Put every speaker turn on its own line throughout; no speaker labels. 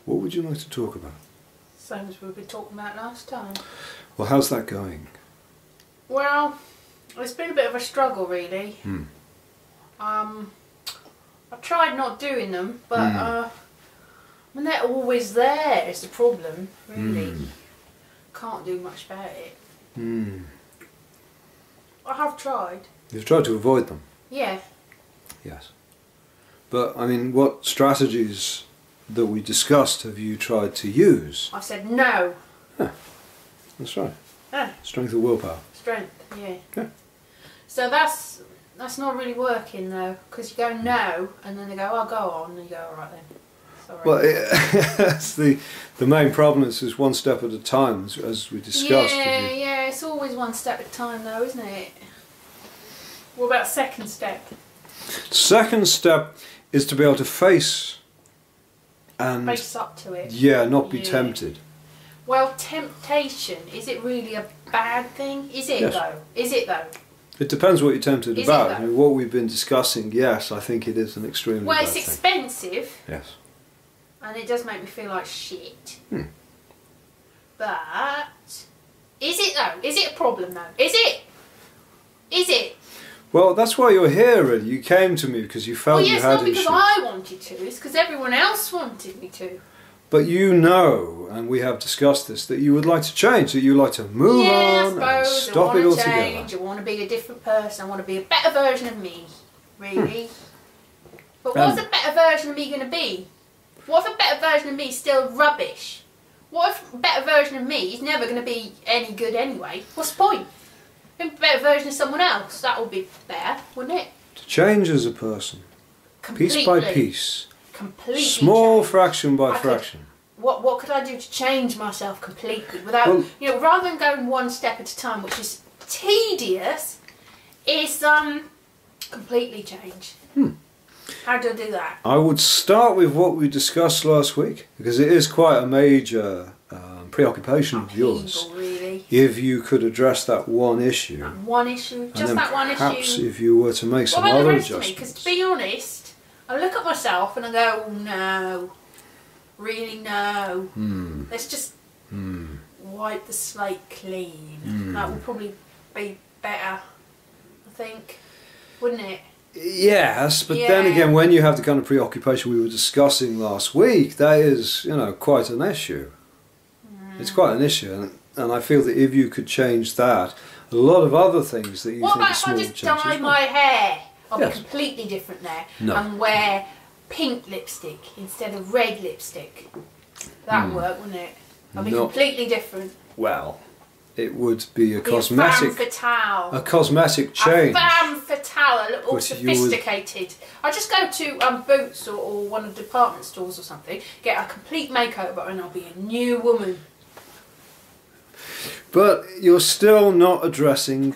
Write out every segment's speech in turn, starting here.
What would you like to talk about?
Same as we were talking about last time.
Well, how's that going?
Well, it's been a bit of a struggle, really. I've tried not doing them, but I mean, they're always there. It's the problem, really. Can't do much about it. I have tried.
You've tried to avoid them?
Yeah.
Yes. But, I mean, what strategies that we discussed have you tried to use?
I've said no.
Yeah, that's right.
Yeah.
Strength of willpower.
Strength, yeah.
Yeah.
So that's not really working though, because you go no, and then they go, oh, go on, and you go, alright then. Sorry.
Well, that's the main problem is one step at a time, as we discussed.
Yeah, it's always one step at a time though, isn't it? What about second step?
Second step is to be able to face and
Face up to it.
yeah, not be tempted.
Well, temptation, is it really a bad thing? Is it
Yes.
though? Is it though?
It depends what you're tempted
Is
about.
it
I
though?
mean, what we've been discussing, yes, I think it is an extremely
Well,
bad
it's
thing.
expensive,
Yes.
and it does make me feel like shit. But is it though? Is it a problem though? Is it? Is it?
Well, that's why you're here, really. You came to me because you felt
Well,
you
yes,
had
not because
issues.
I wanted to. It's because everyone else wanted me to.
But you know, and we have discussed this, that you would like to change, that you would like to move
Yeah, I
on and
suppose.
stop
I
it
want to
altogether.
change. I want to be a different person. I want to be a better version of me. Really. But what's a better version of me going to be? What if a better version of me is still rubbish? What if a better version of me is never going to be any good anyway? What's the point? A better version of someone else, that would be better, wouldn't it?
To change as a person,
Completely.
piece by piece,
Completely.
small
change.
fraction by
I could-
fraction.
What could I do to change myself completely without,
Well,
you know, rather than going one step at a time, which is tedious, is completely change. How do I do that?
I would start with what we discussed last week, because it is quite a major preoccupation of yours.
Upheaval, really.
If you could address that one issue,
One issue,
and
just
then
that one
perhaps
issue.
if you were to make some
What about the
other
rest of me? Because
adjustments.
to be honest, I look at myself and I go, oh, no, really no. Let's just wipe the slate clean. That would probably be better, I think, wouldn't it?
Yes, but then
Yeah.
again, when you have the kind of preoccupation we were discussing last week, that is, you know, quite an issue. It's quite an issue, and I feel that if you could change that, a lot of other things that you
What
think are
about if
small
I just
changes.
dye my hair? I'll
Yes.
be completely different there.
No.
And wear pink lipstick instead of red lipstick. That would work, wouldn't it? I'll be
No.
completely different.
Well, it would be a
Be
cosmetic,
a femme fatale.
a cosmetic change.
A femme fatale. I look all
But you would-
sophisticated. I just go to Boots or one of the department stores or something, get a complete makeover, and I'll be a new woman.
But you're still not addressing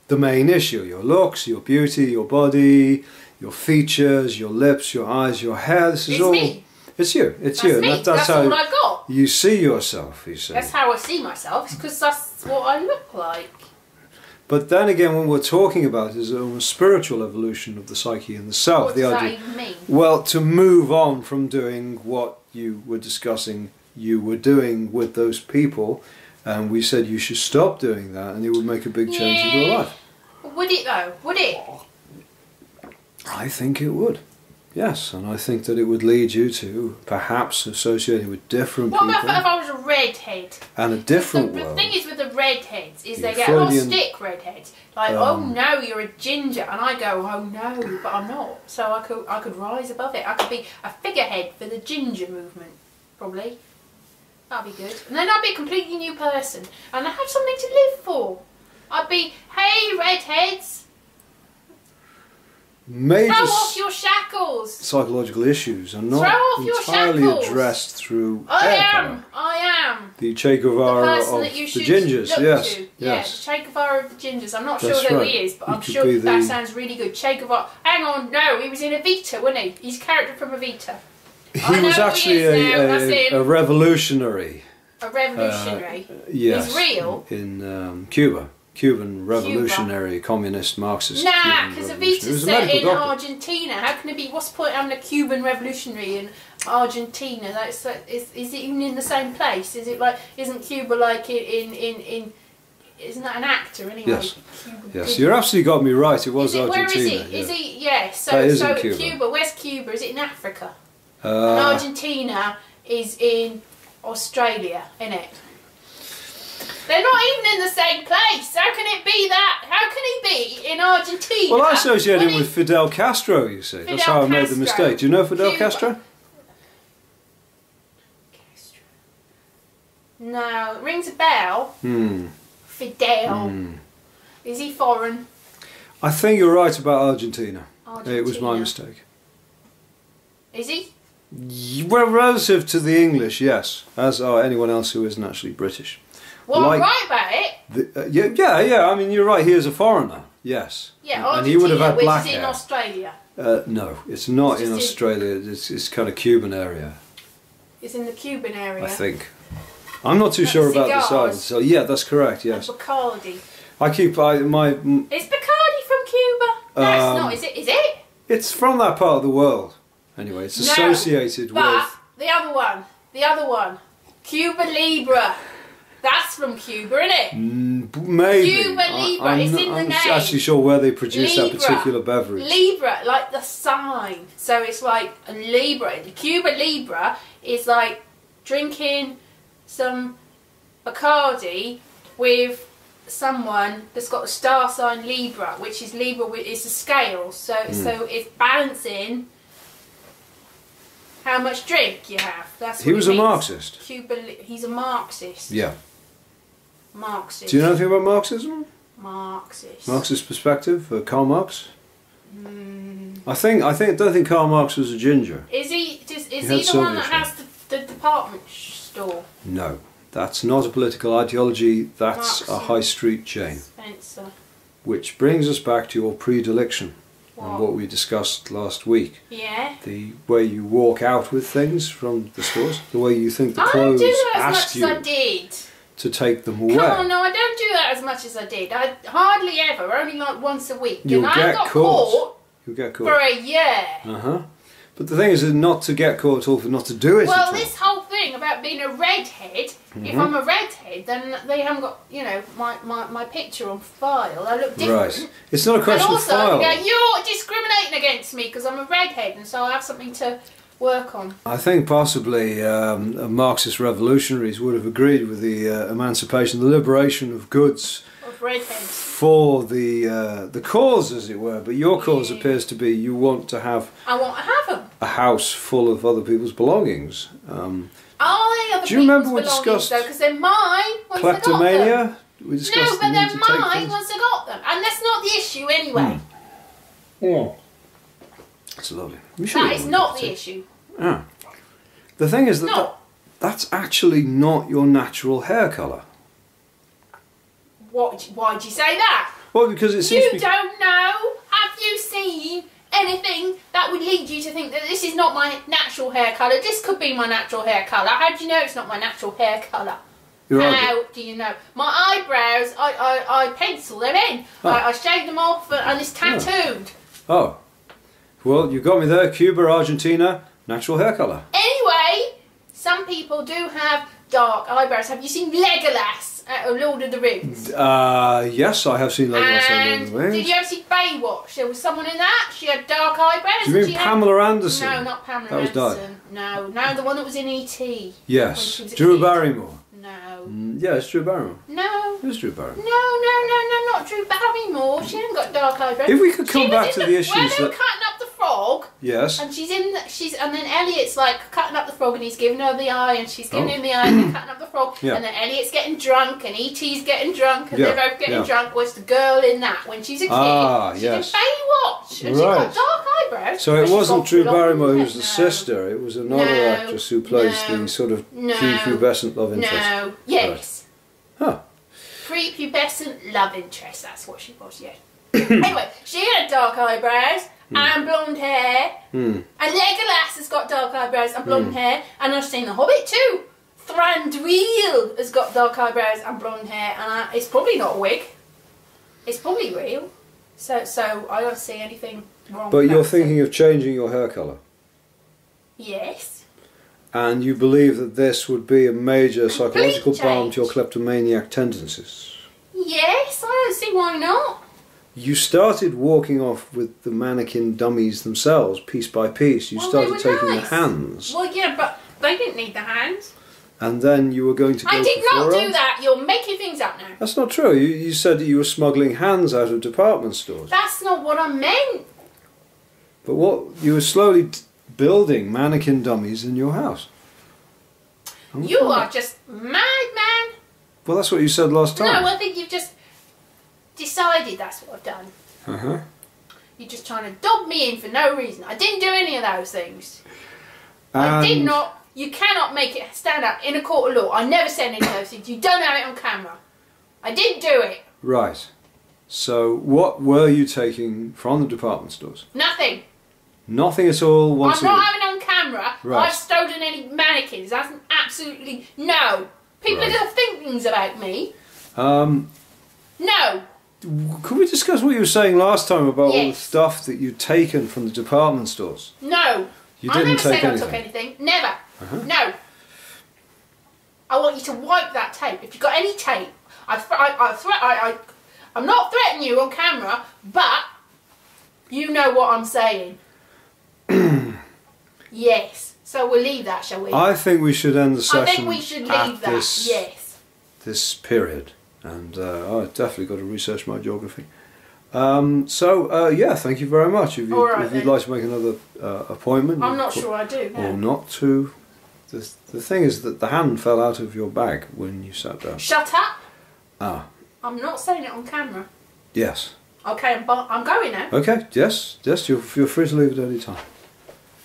the main issue: your looks, your beauty, your body, your features, your lips, your eyes, your hair. This is
It's
all.
me.
It's you. It's
That's
you.
me.
And
That's
how
all I got.
you see yourself. You see.
That's how I see myself. It's because that's what I look like.
But then again, when we're talking about is a spiritual evolution of the psyche and the self.
What
the
does that
idea.
even mean?
Well, to move on from doing what you were discussing you were doing with those people, and we said you should stop doing that, and it would make a big change in your life.
Would it though? Would it?
I think it would. Yes, and I think that it would lead you to perhaps associating with different
What
people
about if I was a redhead?
and a different
The
world.
thing is with the redheads is
The
they get a lot of
Freudian-
stick redheads. Like, oh no, you're a ginger, and I go, oh no, but I'm not. So I could rise above it. I could be a figurehead for the ginger movement, probably. That'd be good. And then I'd be a completely new person, and I'd have something to live for. I'd be, hey redheads,
Major
throw off your shackles.
psychological issues are not
Throw off your
entirely
shackles.
addressed through
I
hair
am.
colour.
I am.
The Che
The
Guevara
person
of
that you
the
should
gingers,
look
yes,
to.
yes.
Yeah, Che Guevara of the gingers. I'm not
That's
sure who
right.
he is, but
He
I'm
could
sure
be
that
the-
sounds really good. Che Guevara. Hang on, no, he was in Evita, wasn't he? He's a character from Evita. I
He
know
was
who he
actually
is now, that's him.
a revolutionary.
A revolutionary.
Yes,
He's real.
in Cuba. Cuban revolutionary, communist, Marxist.
Nah, because Evita's set in Argentina. How can it be? What's the point of having a Cuban revolutionary in Argentina? Is it even in the same place? Is it like? Isn't Cuba like in isn't that an actor anyway?
Yes. Yes, you're absolutely got me right. It was Argentina.
Where is he?
Yeah.
Is he? Yeah. So Cuba. Where's Cuba? Is it in Africa? And Argentina is in Australia, innit? They're not even in the same place. How can it be that? How can he be in Argentina?
Well, I associate him with Fidel Castro, you see. That's how I made the mistake. Do you know Fidel Castro?
No, it rings a bell. Fidel. Is he foreign?
I think you're right about Argentina. It was my mistake.
Is he?
Well, relative to the English, yes. As are anyone else who isn't actually British.
Well, I'm right about it.
Yeah. I mean, you're right. He is a foreigner. Yes.
Yeah,
and he would have had black
hair. Which is in Australia.
No, it's not in Australia. It's kind of Cuban area.
It's in the Cuban area.
I think. I'm not too sure about the size. So yeah, that's correct. Yes.
And Bacardi.
I keep
Is Bacardi from Cuba? No, it's not. Is it? Is it?
It's from that part of the world. Anyway, it's associated with.
But the other one, Cuba Libre. That's from Cuba, isn't it?
Maybe.
Cuba Libre, it's in the name.
I'm actually sure where they produce that particular beverage.
Libre, like the sign. So it's like a Libre. The Cuba Libre is like drinking some Bacardi with someone that's got a star sign Libra, which is Libra is a scale. So it's balancing how much drink you have. That's what
he was a Marxist.
He's a Marxist.
Yeah.
Marxist.
Do you know anything about Marxism?
Marxist
perspective, Karl Marx. I don't think Karl Marx was a ginger.
Is he? Is he the one that has the department store?
No, that's not a political ideology. That's
Marxism.
a high street chain.
Spencer.
Which brings us back to your predilection. And what we discussed last week.
Yeah.
The way you walk out with things from the stores, the way you think the clothes ask you to take them away.
Come on, no, I don't do that as much as I did. I hardly ever, only like once a week.
You'll get caught.
You'll get caught for a year.
But the thing is not to get caught at all, for not to do it at all.
Well, this whole thing about being a redhead, if I'm a redhead, then they haven't got, you know, my picture on file. I look different. Right.
It's not a question of file.
And also, you're discriminating against me because I'm a redhead, and so I have something to work on. I
think possibly Marxist revolutionaries would have agreed with the emancipation, the liberation of goods.
Redheads.
For the cause, as it were, but your cause appears to be you want to have.
I want to have them.
A house full of other people's belongings.
Are they other
do you remember we
belongings
discussed
though? Because they're mine once
kleptomania?
I got them.
We discussed
no, but they're mine once I got them, and that's not the issue anyway.
Yeah. That's lovely.
That is not the issue.
Yeah. The thing is that's actually not your natural hair colour.
Why'd you say that?
Well, because it seems
you don't know. Have you seen anything that would lead you to think that this is not my natural hair colour? This could be my natural hair colour. How do you know it's not my natural hair colour? How do you know? My eyebrows, I pencil them in. Oh. I shave them off and it's tattooed.
Oh. Well, you got me there. Cuba, Argentina, natural hair colour.
Anyway, some people do have dark eyebrows. Have you seen Legolas? Lord of the Rings.
Yes, I have seen Legolas on Lord of the Rings.
Did you ever see Baywatch? There was someone in that. She had dark eyebrows.
Do you mean Pamela Anderson?
No, not Pamela Anderson.
That was died.
No, the one that was in E.T.
Yes. Drew Barrymore.
No.
Yeah, it's Drew Barrymore.
No.
Who's Drew Barrymore?
No, not Drew Barrymore. She hasn't got dark eyebrows.
If we could come back to the issues
where they were cutting up the frog.
Yes.
And and then Elliot's like cutting up the frog and he's giving her the eye and she's giving him the eye and they're cutting up the frog. Yeah. And then Elliot's getting drunk and E.T.'s getting drunk and they're both getting drunk. Was the girl in that when she's a kid? She's in Baywatch and she got dark eyebrows.
So it wasn't Drew Barrymore who was the sister. It was another actress who plays the sort of prepubescent love interest.
No. Yes.
Huh.
Prepubescent love interest. That's what she was. Yeah. Anyway, she had dark eyebrows and blonde hair. And Legolas has got dark eyebrows and blonde hair. And I've seen The Hobbit too. Thranduil has got dark eyebrows and blonde hair. And it's probably not a wig. It's probably real. So I don't see anything wrong.
But
with
you're
that.
thinking of changing your hair colour.
Yes.
And you believe that this would be a major psychological
Complete
balm
change.
to your kleptomaniac tendencies.
Yes, I don't see why not.
You started walking off with the mannequin dummies themselves, piece by piece. You
Well,
started
they were
taking
nice.
the hands.
Well, yeah, but they didn't need the hands.
And then you were going to go
I did
for
not do
forearms?
that. You're making things up now.
That's not true. You said that you were smuggling hands out of department stores.
That's not what I meant.
But what you were slowly building mannequin dummies in your house.
You are just mad, man.
Well, that's what you said last time.
No, I think you've just decided that's what I've done.
Uh-huh.
You're just trying to dob me in for no reason. I didn't do any of those things. I did not. You cannot make it stand up in a court of law. I never said any of those things. You don't have it on camera. I didn't do it.
Right. So what were you taking from the department stores?
Nothing.
Nothing at all once
I'm
a
not
week?
having it on camera.
Right.
I've stolen any mannequins. That's absolutely no. People
Right.
are going to think things about me.
Um,
No.
could we discuss what you were saying last time about all the
Yes.
stuff that you'd taken from the department stores?
No.
You
I
didn't
never
take
said
anything?
I took anything. Never.
Uh-huh.
No. I want you to wipe that tape. If you've got any tape, I'm not threatening you on camera, but you know what I'm saying. Yes. So we'll leave that, shall we?
I think we should end the session
I think we should leave
at
that. Yes.
this period. And I've definitely got to research my geography. Yeah, thank you very much. If,
All right,
if you'd
then.
like to make another appointment.
I'm
you
not
put-
sure I do now.
Or not to. The thing is that the hand fell out of your bag when you sat down.
Shut up.
Ah,
I'm not saying it on camera.
yes.
Okay, I'm going now.
Okay, yes, you're free to leave at any time.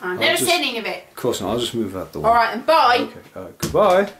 I
I'll
never
just-
said any of it.
Of course not, I'll just move out the way.
All right, and bye.
Okay, goodbye.